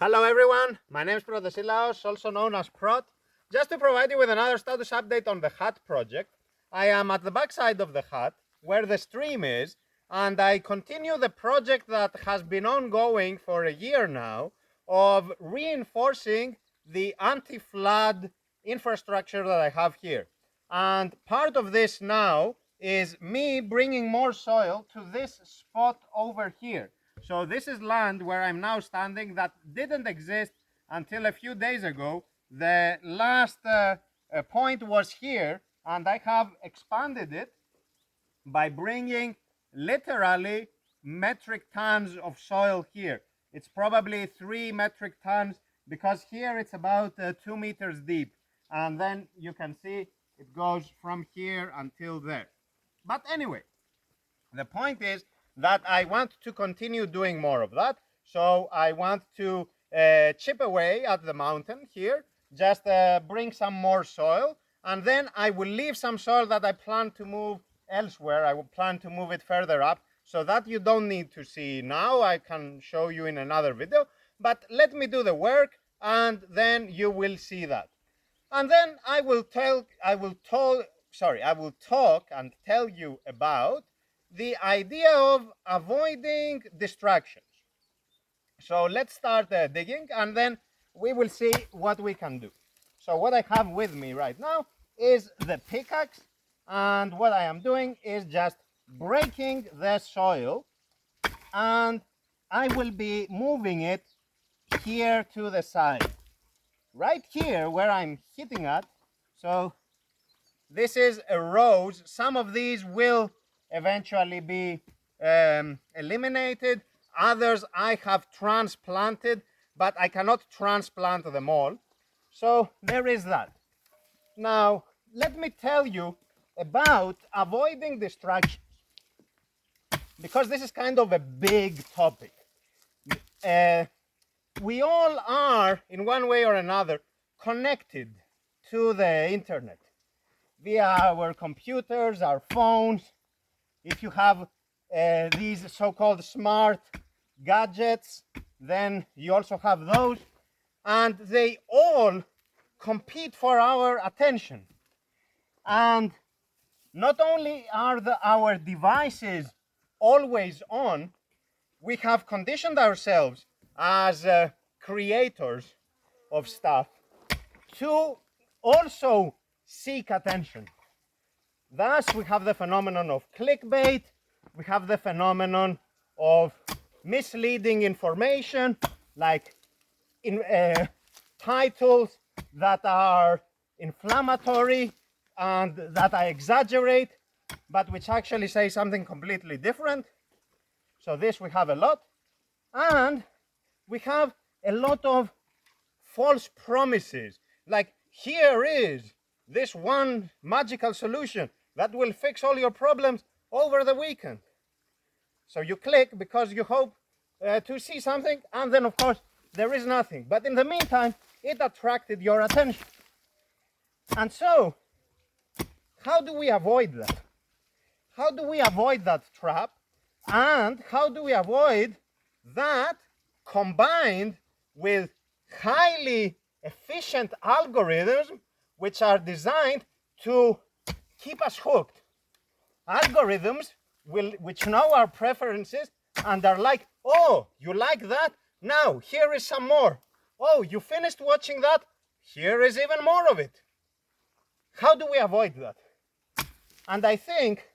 Hello everyone, my name is Protesilaos, also known as Prot. Just to provide you with another status update on the hut project, I am at the backside of the hut where the stream is, and I continue the project that has been ongoing for a year now of reinforcing the anti-flood infrastructure that I have here. And part of this now is me bringing more soil to this spot over here. So this is land where I'm now standing that didn't exist until a few days ago. The last point was here, and I have expanded it by bringing literally metric tons of soil here. It's probably 3 metric tons because here it's about 2 meters deep, and then you can see it goes from here until there. But anyway, the point is that I want to continue doing more of that. So I want to chip away at the mountain here, just bring some more soil, and then I will leave some soil that I plan to move elsewhere. I will plan to move it further up so that you don't need to see now. I can show you in another video, but let me do the work and then you will see that. And then I will talk and tell you about the idea of avoiding distractions. So let's start digging, and then we will see what we can do. So what I have with me right now is the pickaxe, and what I am doing is just breaking the soil, and I will be moving it here to the side. Right here where I'm hitting at, so this is a rose. Some of these will eventually be eliminated. Others I have transplanted, but I cannot transplant them all. So there is that. Now, let me tell you about avoiding distractions, because this is kind of a big topic. We all are, in one way or another, connected to the internet via our computers, our phones. If you have these so-called smart gadgets, then you also have those, and they all compete for our attention. And not only are our devices always on, we have conditioned ourselves as creators of stuff to also seek attention. Thus, we have the phenomenon of clickbait, we have the phenomenon of misleading information, like titles that are inflammatory and that I exaggerate, but which actually say something completely different. So this we have a lot. And we have a lot of false promises, like here is this one magical solution that will fix all your problems over the weekend. So you click because you hope to see something, and then of course there is nothing. But in the meantime, it attracted your attention. And so, how do we avoid that? How do we avoid that trap? And how do we avoid that combined with highly efficient algorithms which are designed to keep us hooked? Algorithms which know our preferences and are like, oh, you like that? Now, here is some more. Oh, you finished watching that? Here is even more of it. How do we avoid that? And I think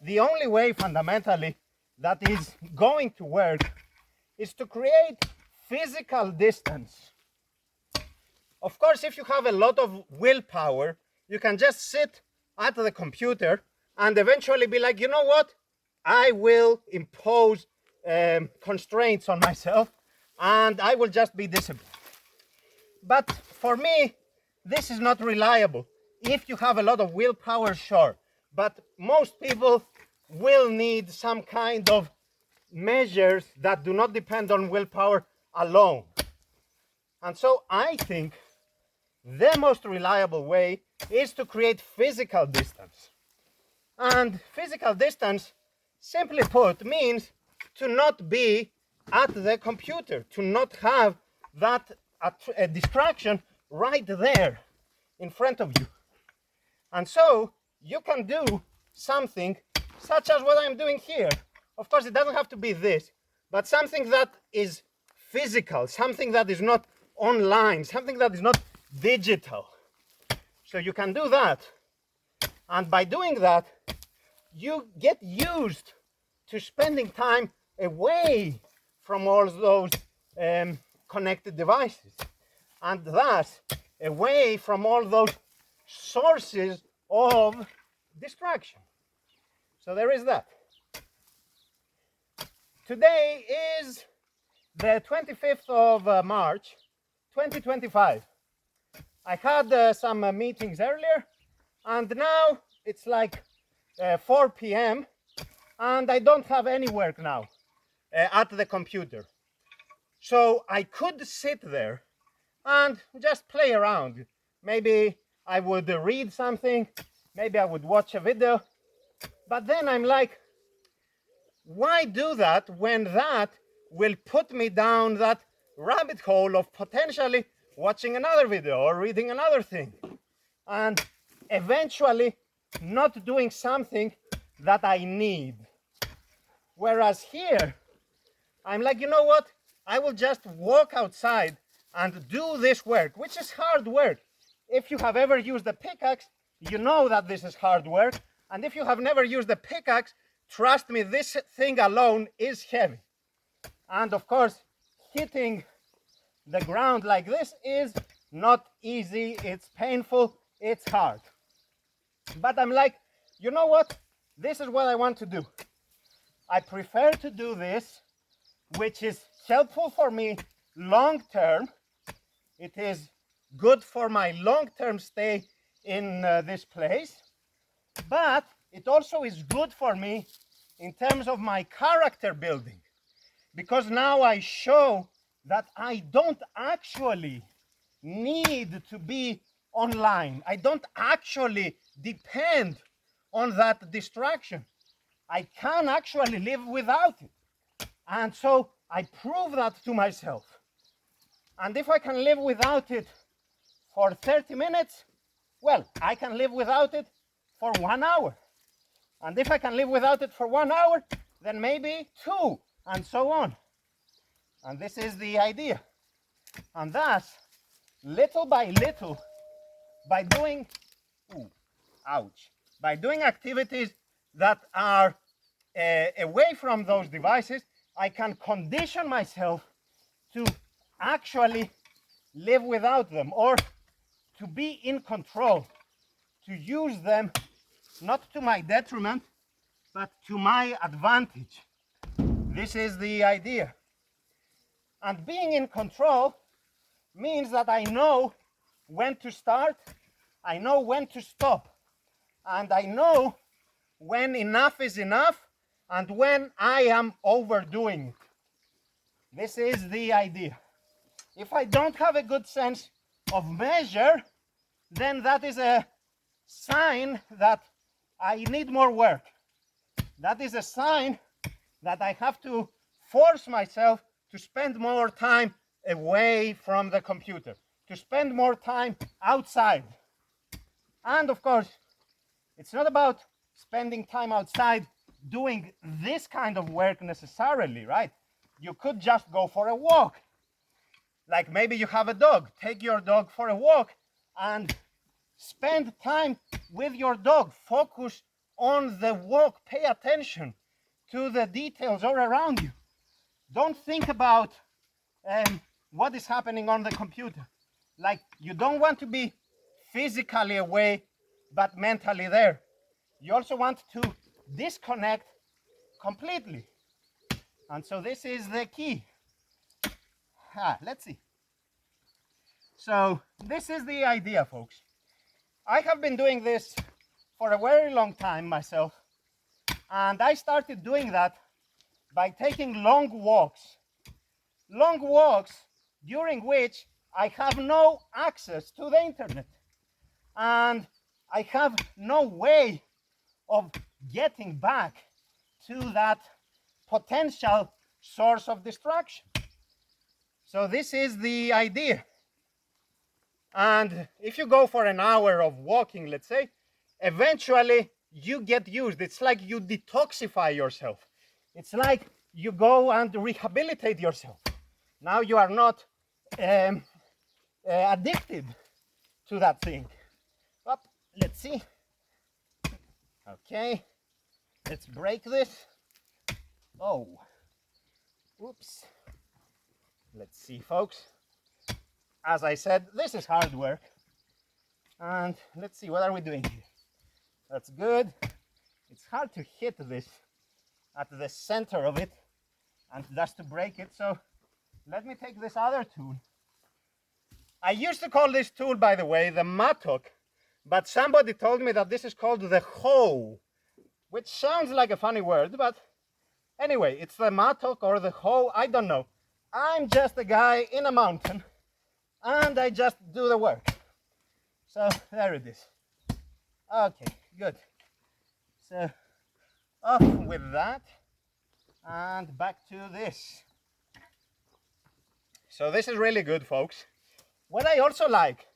the only way fundamentally that is going to work is to create physical distance. Of course, if you have a lot of willpower, you can just sit at the computer and eventually be like, you know what? I will impose constraints on myself and I will just be disciplined. But for me, this is not reliable. If you have a lot of willpower, sure. But most people will need some kind of measures that do not depend on willpower alone. And so I think the most reliable way is to create physical distance. And physical distance, simply put, means to not be at the computer, to not have that a distraction right there in front of you. And so you can do something such as what I'm doing here. Of course, it doesn't have to be this, but something that is physical, something that is not online, something that is not digital. So you can do that. And by doing that, you get used to spending time away from all those connected devices, and thus away from all those sources of distraction. So there is that. Today is the 25th of March, 2025. I had some meetings earlier, and now it's like 4 p.m. and I don't have any work now at the computer. So I could sit there and just play around. Maybe I would read something, maybe I would watch a video, but then I'm like, why do that when that will put me down that rabbit hole of potentially watching another video or reading another thing, and eventually not doing something that I need. Whereas here, I'm like, you know what? I will just walk outside and do this work, which is hard work. If you have ever used a pickaxe, you know that this is hard work. And if you have never used a pickaxe, trust me, this thing alone is heavy. And of course, hitting the ground like this is not easy, it's painful, it's hard. But I'm like, you know what? This is what I want to do. I prefer to do this, which is helpful for me long term. It is good for my long-term stay in this place, but it also is good for me in terms of my character building, because now I show that I don't actually need to be online. I don't actually depend on that distraction. I can actually live without it. And so I prove that to myself. And if I can live without it for 30 minutes, well, I can live without it for 1 hour. And if I can live without it for 1 hour, then maybe 2, and so on. And this is the idea. And thus, little by little, by doing, by doing activities that are away from those devices, I can condition myself to actually live without them, or to be in control, to use them not to my detriment, but to my advantage. This is the idea. And being in control means that I know when to start, I know when to stop, and I know when enough is enough and when I am overdoing it. This is the idea. If I don't have a good sense of measure, then that is a sign that I need more work. That is a sign that I have to force myself to spend more time away from the computer, to spend more time outside. And of course, it's not about spending time outside doing this kind of work necessarily, right? You could just go for a walk. Like maybe you have a dog, take your dog for a walk and spend time with your dog. Focus on the walk, pay attention to the details all around you. Don't think about what is happening on the computer. Like, you don't want to be physically away, but mentally there. You also want to disconnect completely. And so this is the key. Let's see. So this is the idea, folks. I have been doing this for a very long time myself, and I started doing that by taking long walks during which I have no access to the internet, and I have no way of getting back to that potential source of distraction. So this is the idea. And if you go for an hour of walking, let's say, eventually you get used. It's like you detoxify yourself. It's like you go and rehabilitate yourself. Now you are not addicted to that thing. Up, let's see. Okay, let's break this. Oh, oops. Let's see, folks. As I said, this is hard work. And let's see, what are we doing here? That's good. It's hard to hit this at the center of it and just to break it. So let me take this other tool. I used to call this tool, by the way, the mattock, but somebody told me that this is called the hoe, which sounds like a funny word, but anyway, it's the mattock or the hoe, I don't know. I'm just a guy in a mountain and I just do the work. So there it is. Okay, good. So off with that and back to this. So this is really good, folks. What I also like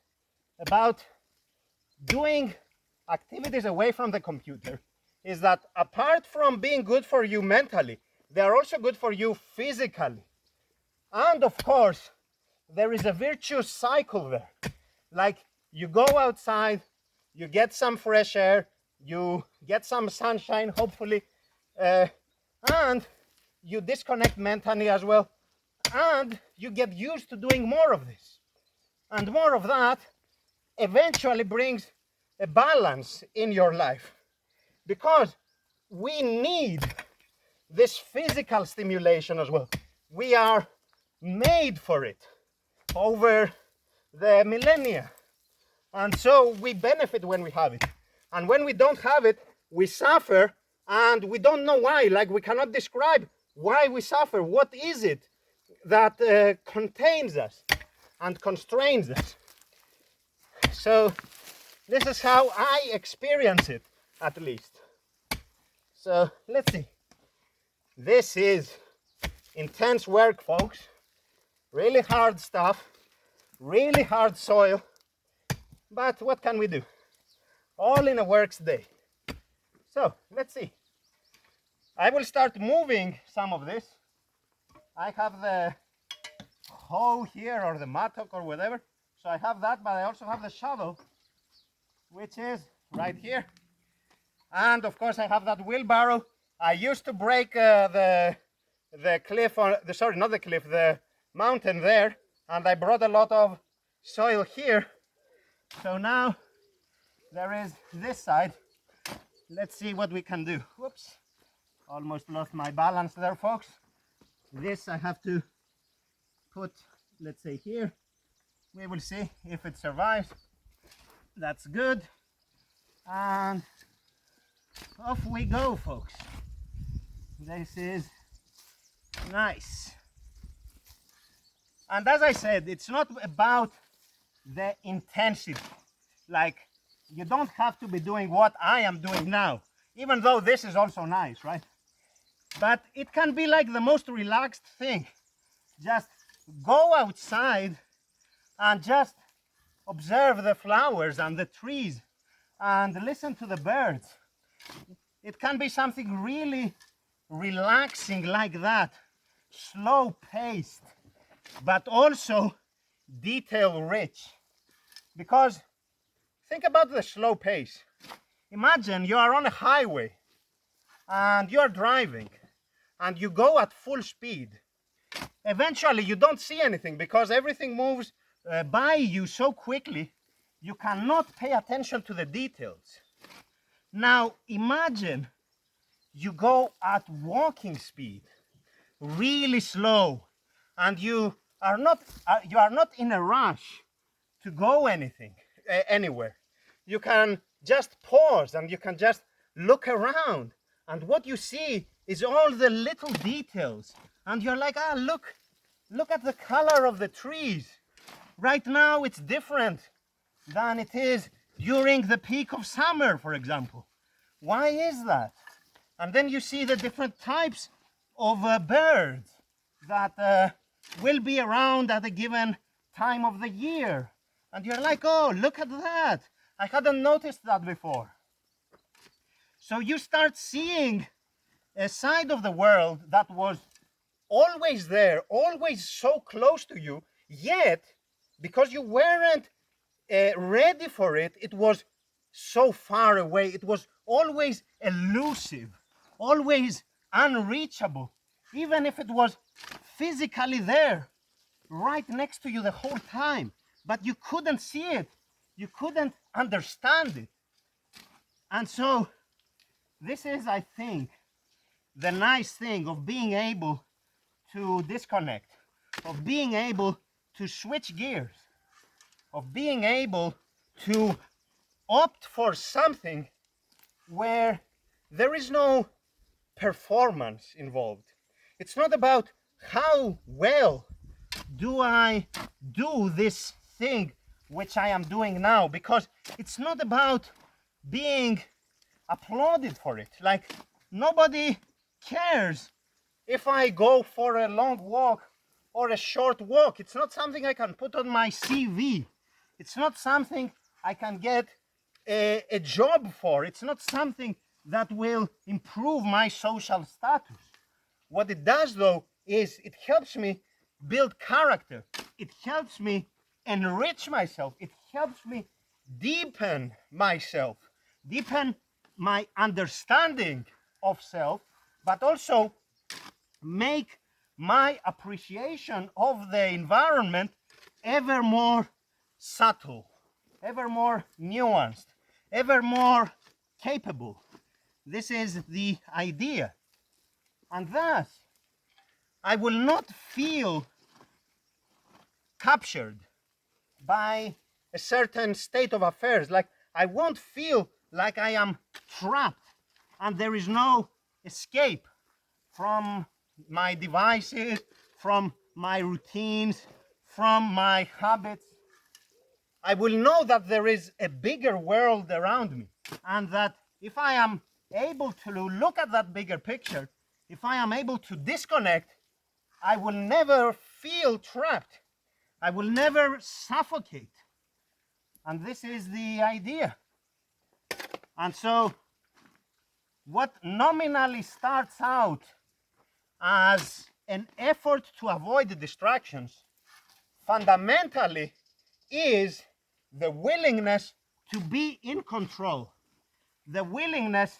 about doing activities away from the computer is that apart from being good for you mentally, they are also good for you physically. And of course, there is a virtuous cycle there. Like you go outside, you get some fresh air, you get some sunshine, hopefully, and you disconnect mentally as well, and you get used to doing more of this. And more of that eventually brings a balance in your life, because we need this physical stimulation as well. We are made for it over the millennia, and so we benefit when we have it. And when we don't have it, we suffer, and we don't know why. Like, we cannot describe why we suffer. What is it that contains us and constrains us? So this is how I experience it, at least. So let's see. This is intense work, folks. Really hard stuff, really hard soil. But what can we do? All in a work's day. So let's see. I will start moving some of this. I have the hoe here, or the mattock, or whatever. So I have that, but I also have the shovel, which is right here. And of course I have that wheelbarrow. I used to break the cliff, or sorry, not the cliff, the mountain there, and I brought a lot of soil here. So now there is this side. Let's see what we can do. Whoops, almost lost my balance there, folks. This I have to put, let's say, here. We will see if it survives. That's good. And off we go, folks. This is nice. And as I said, it's not about the intensity. Like, you don't have to be doing what I am doing now, even though this is also nice, right? But it can be like the most relaxed thing. Just go outside and just observe the flowers and the trees and listen to the birds. It can be something really relaxing like that, slow paced, but also detail rich. Because think about the slow pace. Imagine you are on a highway and you're driving and you go at full speed. Eventually you don't see anything because everything moves by you so quickly, you cannot pay attention to the details. Now imagine you go at walking speed, really slow, and you are not in a rush to go anywhere. You can just pause and you can just look around, and what you see is all the little details, and you're like, look at the color of the trees. Right now it's different than it is during the peak of summer, for example. Why is that? And then you see the different types of birds that will be around at a given time of the year. And you're like, oh, look at that. I hadn't noticed that before. So you start seeing a side of the world that was always there, always so close to you, yet because you weren't ready for it, it was so far away. It was always elusive, always unreachable, even if it was physically there, right next to you the whole time. But you couldn't see it, you couldn't understand it. And so this is, I think, the nice thing of being able to disconnect, of being able to switch gears, of being able to opt for something where there is no performance involved. It's not about how well do I do this thing which I am doing now, because it's not about being applauded for it. Like, nobody cares if I go for a long walk or a short walk. It's not something I can put on my CV. It's not something I can get a job for. It's not something that will improve my social status. What it does, though, is it helps me build character. It helps me enrich myself. It helps me deepen myself, deepen my understanding of self, but also make my appreciation of the environment ever more subtle, ever more nuanced, ever more capable. This is the idea. And thus, I will not feel captured by a certain state of affairs. Like, I won't feel like I am trapped and there is no escape from my devices, from my routines, from my habits. I will know that there is a bigger world around me, and that if I am able to look at that bigger picture, if I am able to disconnect, I will never feel trapped. I will never suffocate. And this is the idea. And so, what nominally starts out as an effort to avoid the distractions, fundamentally is the willingness to be in control, the willingness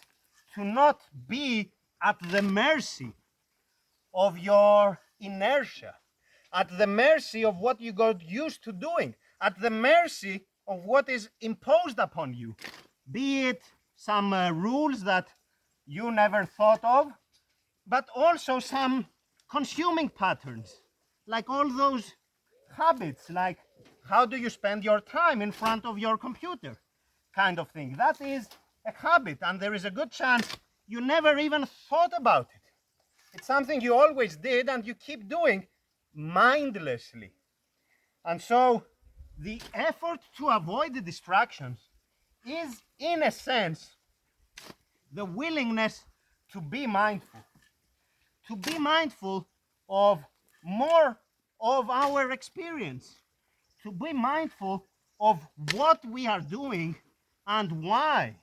to not be at the mercy of your inertia, at the mercy of what you got used to doing, at the mercy of what is imposed upon you, be it some rules that you never thought of, but also some consuming patterns, like all those habits, like how do you spend your time in front of your computer kind of thing. That is a habit, and there is a good chance you never even thought about it. It's something you always did and you keep doing mindlessly. And so the effort to avoid the distractions is, in a sense, the willingness to be mindful of more of our experience, to be mindful of what we are doing and why.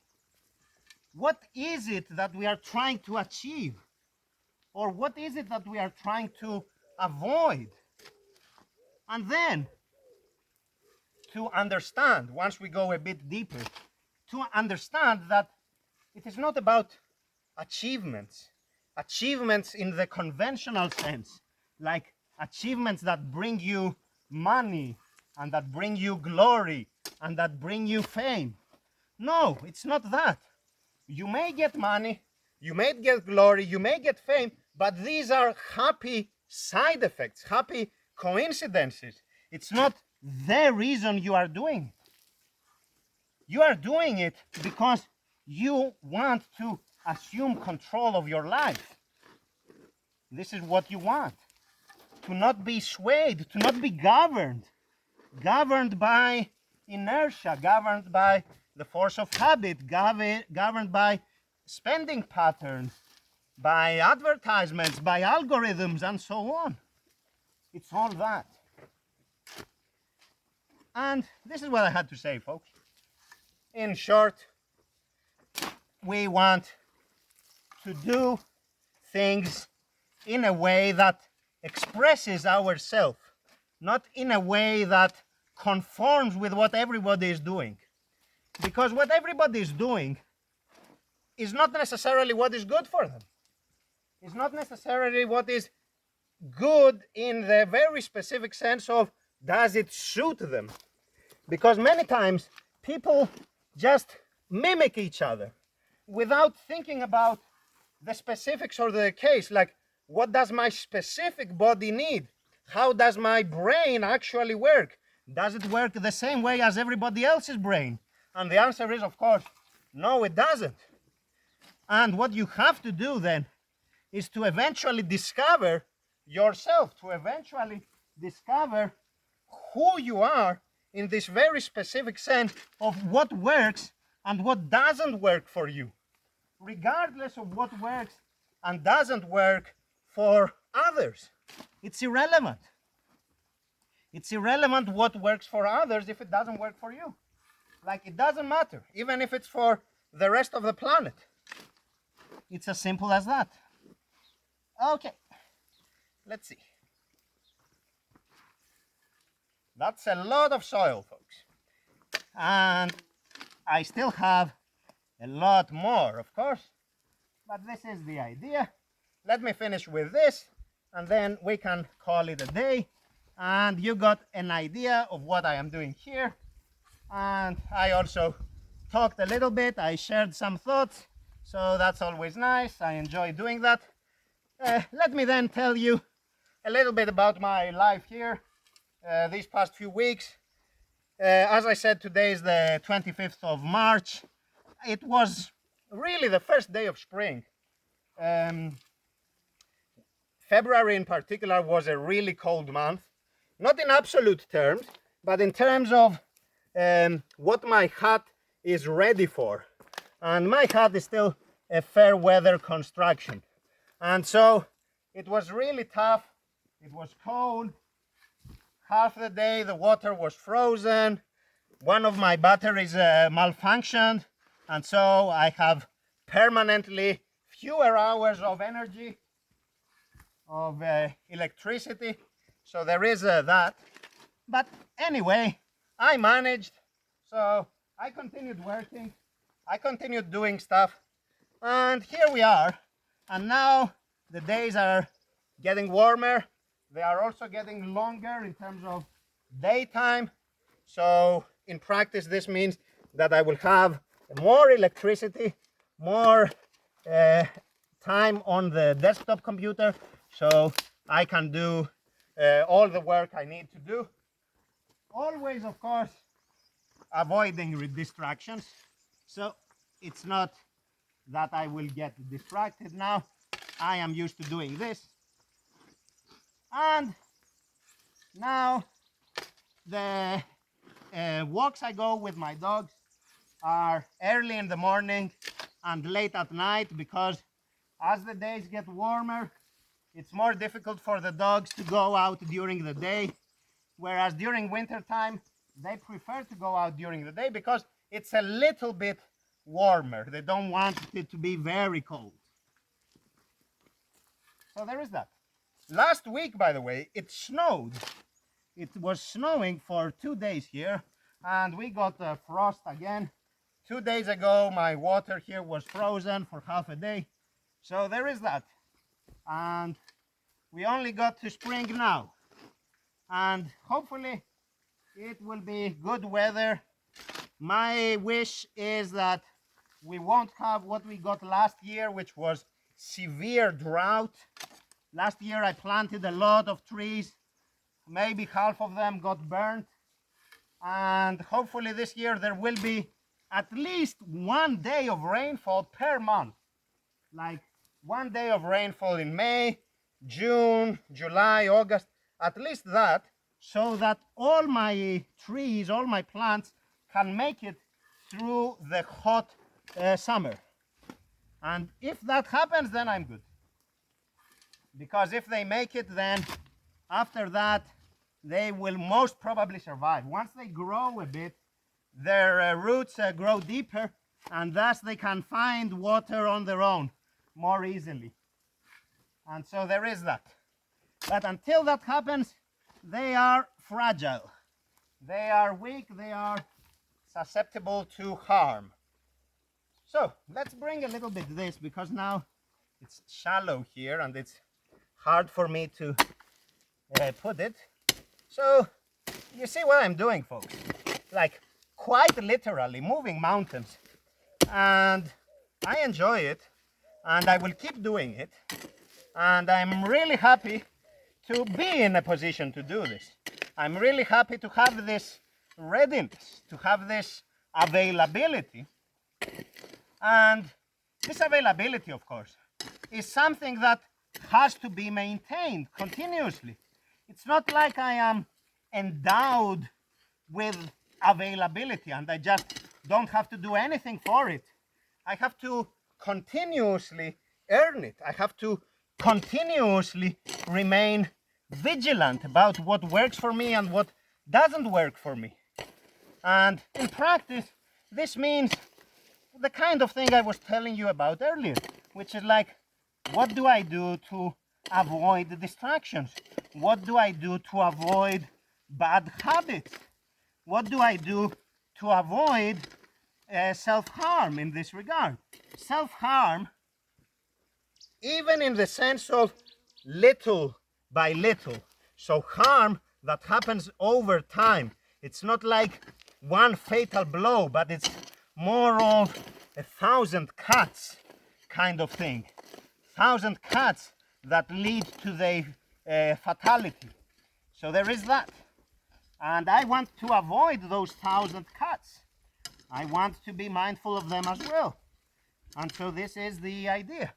What is it that we are trying to achieve? Or what is it that we are trying to avoid? And then to understand, once we go a bit deeper, to understand that it is not about achievements in the conventional sense, like achievements that bring you money and that bring you glory and that bring you fame. No, it's not that. You may get money, you may get glory, you may get fame, but these are happy side effects, happy coincidences. It's not the reason you are doing it. You are doing it because you want to assume control of your life. This is what you want. To not be swayed, to not be governed by inertia, governed by the force of habit, governed by spending patterns, by advertisements, by algorithms, and so on. It's all that. And this is what I had to say, folks. In short, we want to do things in a way that expresses ourselves, not in a way that conforms with what everybody is doing. Because what everybody is doing is not necessarily what is good for them. It's not necessarily what is good in the very specific sense of does it suit them. Because many times people just mimic each other without thinking about the specifics or the case, like what does my specific body need? How does my brain actually work? Does it work the same way as everybody else's brain? And the answer is, of course, no, it doesn't. And what you have to do then is to eventually discover yourself, to eventually discover who you are in this very specific sense of what works and what doesn't work for you, regardless of what works and doesn't work for others. It's irrelevant. It's irrelevant what works for others if it doesn't work for you. Like, it doesn't matter, even if it's for the rest of the planet. It's as simple as that. Okay, let's see. That's a lot of soil, folks. And I still have a lot more, of course, but this is the idea. Let me finish with this, and then we can call it a day. And you got an idea of what I am doing here. And I also talked a little bit. I shared some thoughts, so that's always nice. I enjoy doing that. Let me then tell you a little bit about my life here these past few weeks. As I said, today is the 25th of March. It was really the first day of spring. February in particular was a really cold month, not in absolute terms, but in terms of what my hut is ready for. And my hut is still a fair weather construction. And so it was really tough. It was cold. Half the day the water was frozen. One of my batteries malfunctioned. And so I have permanently fewer hours of energy, of electricity. So there is that. But anyway, I managed. So I continued working. I continued doing stuff. And here we are. And now the days are getting warmer. They are also getting longer in terms of daytime. So in practice, this means that I will have more electricity, more time on the desktop computer, so I can do all the work I need to do. Always, of course, avoiding distractions. So it's not that I will get distracted now. I am used to doing this. And now the walks I go with my dogs are early in the morning and late at night, because as the days get warmer, it's more difficult for the dogs to go out during the day, whereas during winter time they prefer to go out during the day because it's a little bit warmer. They don't want it to be very cold. So there is that. Last week, by the way, it snowed. It was snowing for 2 days here, and we got frost again. 2 days ago, my water here was frozen for half a day. So there is that. And we only got to spring now. And hopefully it will be good weather. My wish is that we won't have what we got last year, which was severe drought. Last year I planted a lot of trees. Maybe half of them got burnt. And hopefully this year there will be at least 1 day of rainfall per month. Like 1 day of rainfall in May, June, July, August, at least that, so that all my trees, all my plants can make it through the hot summer. And if that happens, then I'm good. Because if they make it, then after that, they will most probably survive. Once they grow a bit, their roots grow deeper, and thus they can find water on their own more easily. And so there is that. But until that happens, they are fragile. They are weak, they are susceptible to harm. So let's bring a little bit this, because now it's shallow here and it's hard for me to put it. So you see what I'm doing, folks, like quite literally moving mountains, and I enjoy it and I will keep doing it, and I'm really happy to be in a position to do this. I'm really happy to have this readiness, to have this availability. And this availability, of course, is something that has to be maintained continuously. It's not like I am endowed with availability and I just don't have to do anything for it. I have to continuously earn it. I have to continuously remain vigilant about what works for me and what doesn't work for me. And in practice, this means the kind of thing I was telling you about earlier, which is like, what do I do to avoid the distractions? What do I do to avoid bad habits? What do I do to avoid self-harm in this regard? Self-harm, even in the sense of little by little. So harm that happens over time. It's not like one fatal blow, but it's more of 1,000 cuts kind of thing. 1,000 cuts that lead to the fatality. So there is that. And I want to avoid those 1,000 cuts. I want to be mindful of them as well. And so this is the idea.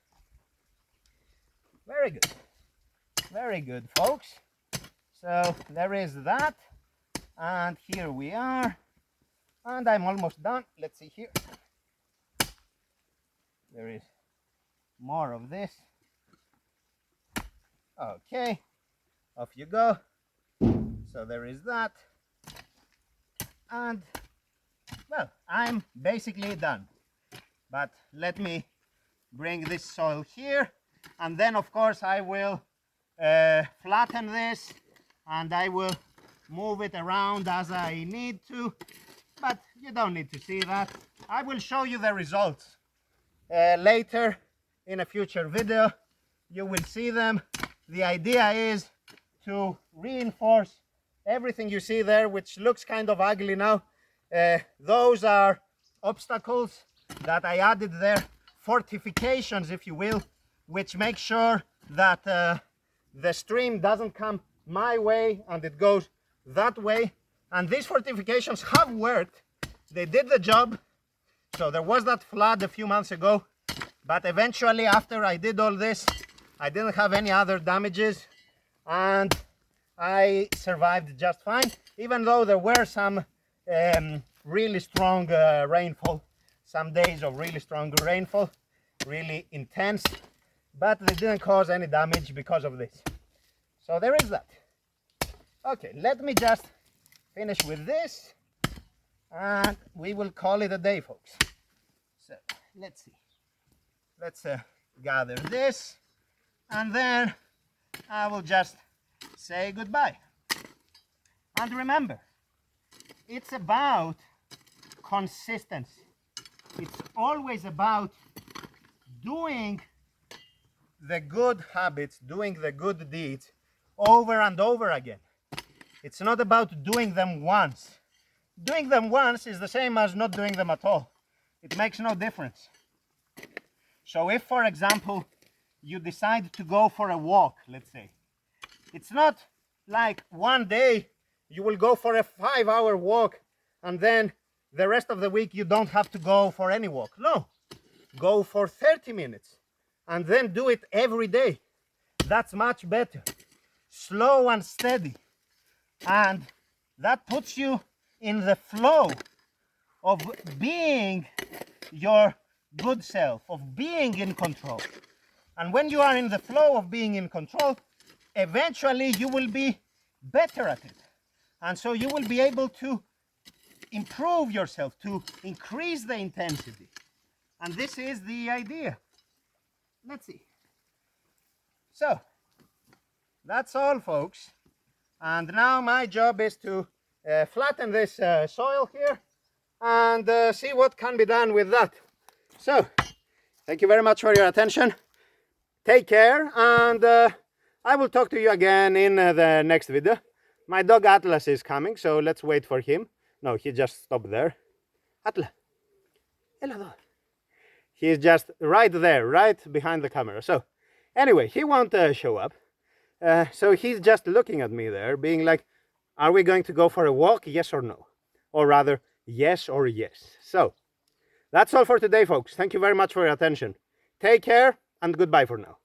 Very good. Very good, folks. So there is that. And here we are. And I'm almost done. Let's see here. There is more of this. Okay. Off you go. So there is that. And, well, I'm basically done. But let me bring this soil here. And then, of course, I will flatten this. And I will move it around as I need to. But you don't need to see that. I will show you the results later in a future video. You will see them. The idea is to reinforce everything you see there, which looks kind of ugly now. Those are obstacles that I added there, fortifications, if you will, which make sure that the stream doesn't come my way and it goes that way. And these fortifications have worked. They did the job. So there was that flood a few months ago, but eventually after I did all this, I didn't have any other damages and I survived just fine, even though there were some really strong rainfall, some days of really strong rainfall, really intense, but they didn't cause any damage because of this. So there is that. Okay, let me just finish with this and we will call it a day, folks. So let's see. Let's gather this and then I will just say goodbye. And remember, it's about consistency. It's always about doing the good habits, doing the good deeds over and over again. It's not about doing them once. Doing them once is the same as not doing them at all. It makes no difference. So if, for example, you decide to go for a walk, let's say, it's not like one day you will go for a 5-hour walk and then the rest of the week you don't have to go for any walk. No, go for 30 minutes and then do it every day. That's much better. Slow and steady. And that puts you in the flow of being your good self, of being in control. And when you are in the flow of being in control, eventually you will be better at it. And so you will be able to improve yourself, to increase the intensity. And this is the idea. Let's see. So, that's all, folks. And now my job is to flatten this soil here and see what can be done with that. So, thank you very much for your attention. Take care, and I will talk to you again in the next video. My dog Atlas is coming, so let's wait for him. No, he just stopped there. Atlas. Hello, dog. He's just right there, right behind the camera. So, anyway, he won't show up. So he's just looking at me there, being like, are we going to go for a walk, yes or no? Or rather, yes or yes. So, that's all for today, folks. Thank you very much for your attention. Take care, and goodbye for now.